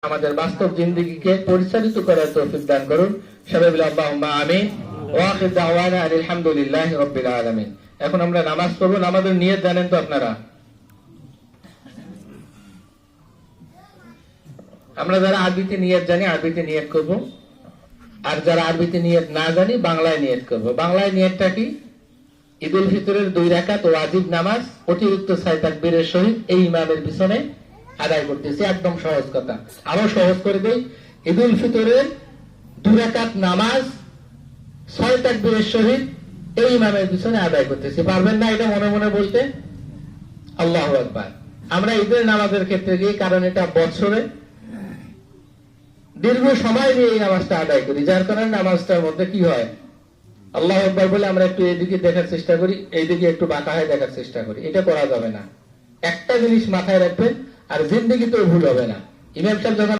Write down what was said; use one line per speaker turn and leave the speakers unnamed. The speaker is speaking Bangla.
আমাদের বাস্তব জিন্দেগিকে পরিচালিত করার তৌফিক দান করুন। সবাই বলি আল্লাহুম্মা আমিন। ওয়া আখির দাওয়ানা আলহামদুলিল্লাহি রাব্বিল আলামিন। এখন আমরা নামাজ পড়ব। নামাজের নিয়ত জানেন তো আপনারা? আমরা যারা আরবিতে নিয়ত জানি আরবিতে নিয়ত করব, আর যারা আরবিতে নিয়ত না জানি বাংলায় নিয়ত করব। বাংলায় নিয়তটা কি? ঈদুল ফিতরের 2 রাকাত ওয়াজিব নামাজ অতিরিক্ত 6 তাকবীরের সহিত এই ইমামের পিছনে আদায় করতেছি। একদম সহজ কথা। আরো সহজ করে দেই, ঈদুল ফিতরের 2 রাকাত নামাজ 6 তাকবীরের সহিত এই ইমামের পিছনে আদায় করতেছি। পারবেন না এটা মনে মনে বলতে? আল্লাহু আকবার। আমরা ঈদের নামাজের ক্ষেত্রে গিয়ে, কারণ এটা বছরে দীর্ঘ সময় নিয়ে এই নামাজটা আদায় করি, যার কারণে নামাজটার মধ্যে কি হয়, আল্লাহু আকবার বলে আমরা একটু এইদিকে দেখার চেষ্টা করি, এইদিকে একটু বাঁকা হয়ে দেখার চেষ্টা করি। এটা করা যাবে না। একটা জিনিস মাথায় রাখবেন, আর জিন্দেগিতেও ভুল হবে না। ইমাম সাহেব যখন